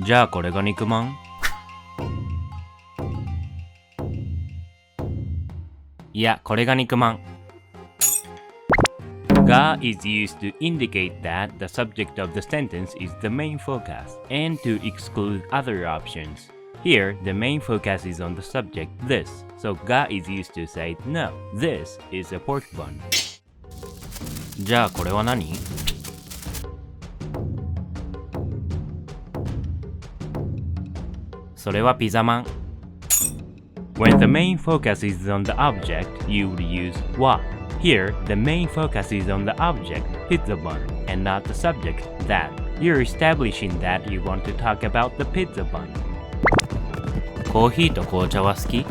じゃあこれが肉まん？いや、これが肉まん。Ga is used to indicate that the subject of the sentence is the main focus and to exclude other options. Here, the main focus is on the subject this, so ga is used to say no, this is a pork bun. じゃあこれは何？それはピザまん。When the main focus is on the object, you would use wa. Here, the main focus is on the object, pizza bun, and not the subject, that. You're establishing that you want to talk about the pizza bun. コーヒーと紅茶は好き？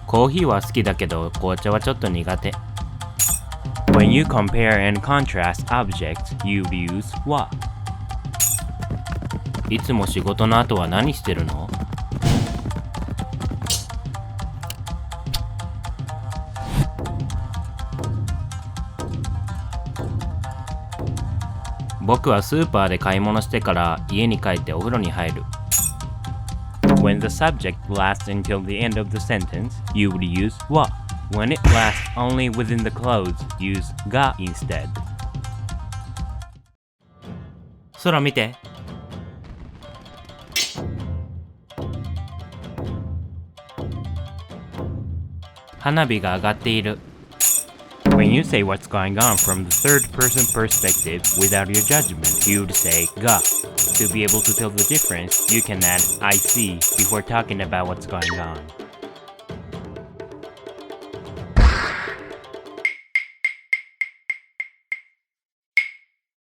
コーヒーは好きだけど、紅茶はちょっと苦手。When you compare and contrast objects, you use wa. いつも仕事の後は何してるの？僕はスーパーで買い物してから家に帰ってお風呂に入る。When the subject lasts until the end of the sentence, you would use wa.When it lasts only within the clothes, use ga instead. 空見て。花火が上がっている。When you say what's going on from the third-person perspective without your judgment, you would say ga. To be able to tell the difference, you can add I see before talking about what's going on.